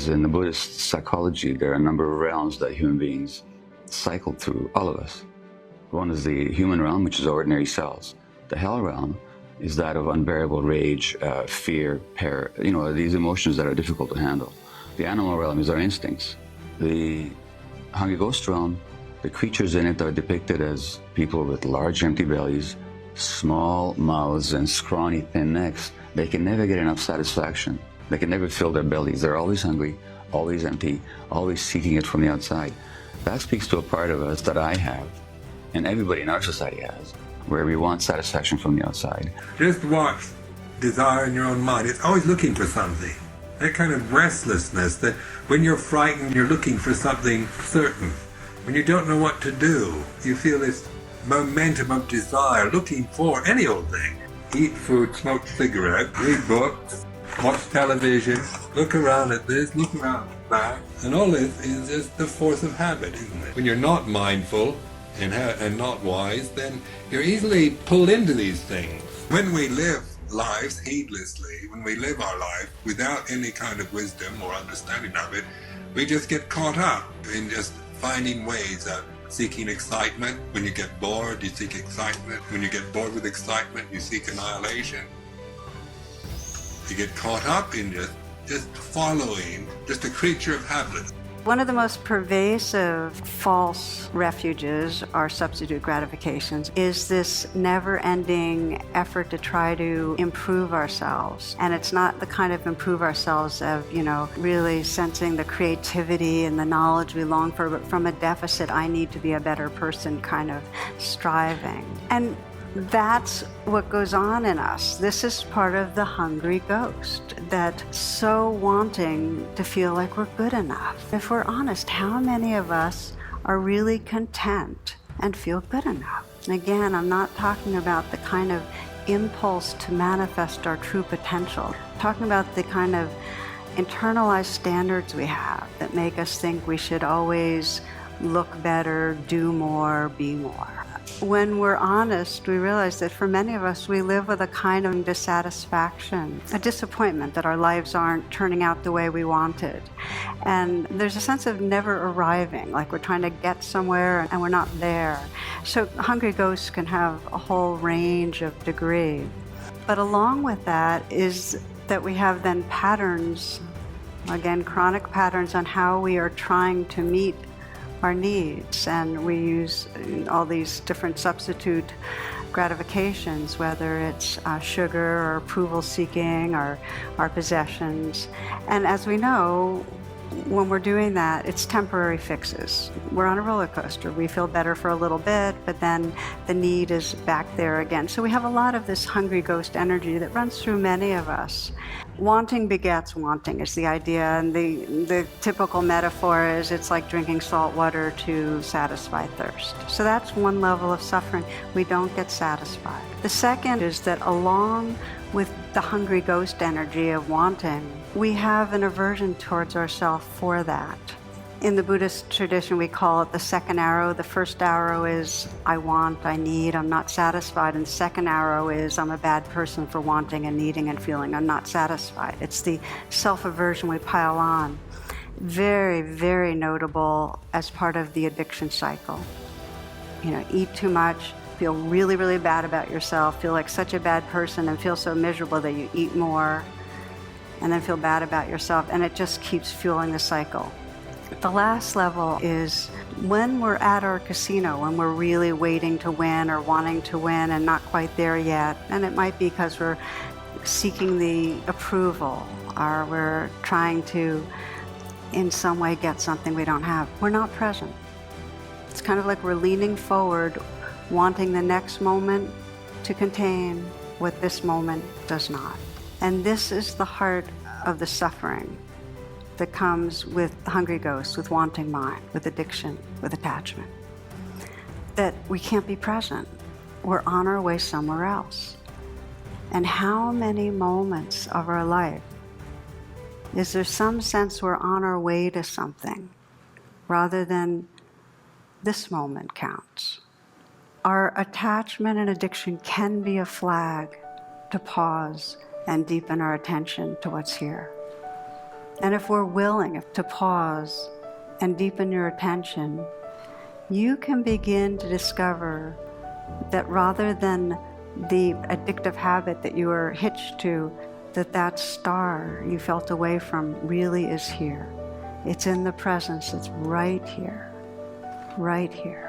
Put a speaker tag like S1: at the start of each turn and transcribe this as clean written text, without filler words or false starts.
S1: In the Buddhist psychology, there are a number of realms that human beings cycle through, all of us. One is the human realm, which is ordinary cells. The hell realm is that of unbearable rage, fear, these emotions that are difficult to handle. The animal realm is our instincts. The hungry ghost realm, the creatures in it are depicted as people with large empty bellies, small mouths, and scrawny thin necks. They can never get enough satisfaction. They can never fill their bellies. They're always hungry, always empty, always seeking it from the outside. That speaks to a part of us that I have, and everybody in our society has, where we want satisfaction from the outside.
S2: Just watch desire in your own mind. It's always looking for something. That kind of restlessness, that when you're frightened, you're looking for something certain. When you don't know what to do, you feel this momentum of desire, looking for any old thing. Eat food, smoke cigarettes, read books, watch television, look around at this, look around at that. And all this is just the force of habit, isn't it? When you're not mindful and not wise, then you're easily pulled into these things. When we live lives heedlessly, when we live our life without any kind of wisdom or understanding of it, we just get caught up in just finding ways of seeking excitement. When you get bored, you seek excitement. When you get bored with excitement, you seek annihilation. You get caught up in just following, just a creature of habit.
S3: One of the most pervasive false refuges or substitute gratifications is this never-ending effort to try to improve ourselves. And it's not the kind of improve ourselves of, really sensing the creativity and the knowledge we long for, but from a deficit, I need to be a better person kind of striving. And that's what goes on in us. This is part of the hungry ghost, that so wanting to feel like we're good enough. If we're honest, how many of us are really content and feel good enough? And again, I'm not talking about the kind of impulse to manifest our true potential. I'm talking about the kind of internalized standards we have that make us think we should always look better, do more, be more. When we're honest, we realize that for many of us, we live with a kind of dissatisfaction, a disappointment that our lives aren't turning out the way we wanted. And there's a sense of never arriving, like we're trying to get somewhere and we're not there. So hungry ghosts can have a whole range of degree. But along with that is that we have then patterns, again, chronic patterns on how we are trying to meet our needs, and we use all these different substitute gratifications, whether it's sugar or approval seeking or our possessions. And as we know, when we're doing that, it's temporary fixes. We're on a roller coaster. We feel better for a little bit, but then the need is back there again. So we have a lot of this hungry ghost energy that runs through many of us. Wanting begets wanting is the idea, and the typical metaphor is it's like drinking salt water to satisfy thirst. So that's one level of suffering. We don't get satisfied. The second is that along with the hungry ghost energy of wanting, we have an aversion towards ourselves for that. In the Buddhist tradition, we call it the second arrow. The first arrow is I want, I need, I'm not satisfied. And the second arrow is I'm a bad person for wanting and needing and feeling I'm not satisfied. It's the self-aversion we pile on. Very, very notable as part of the addiction cycle. Eat too much, feel really, really bad about yourself, feel like such a bad person and feel so miserable that you eat more and then feel bad about yourself, and it just keeps fueling the cycle. The last level is when we're at our casino, when we're really waiting to win or wanting to win and not quite there yet, and it might be because we're seeking the approval or we're trying to in some way get something we don't have. We're not present. It's kind of like we're leaning forward, wanting the next moment to contain what this moment does not. And this is the heart of the suffering that comes with hungry ghosts, with wanting mind, with addiction, with attachment. That we can't be present. We're on our way somewhere else. And how many moments of our life is there some sense we're on our way to something rather than this moment counts? Our attachment and addiction can be a flag to pause and deepen our attention to what's here. And if we're willing to pause and deepen your attention, you can begin to discover that rather than the addictive habit that you were hitched to, that star you felt away from really is here. It's in the presence. It's right here, right here.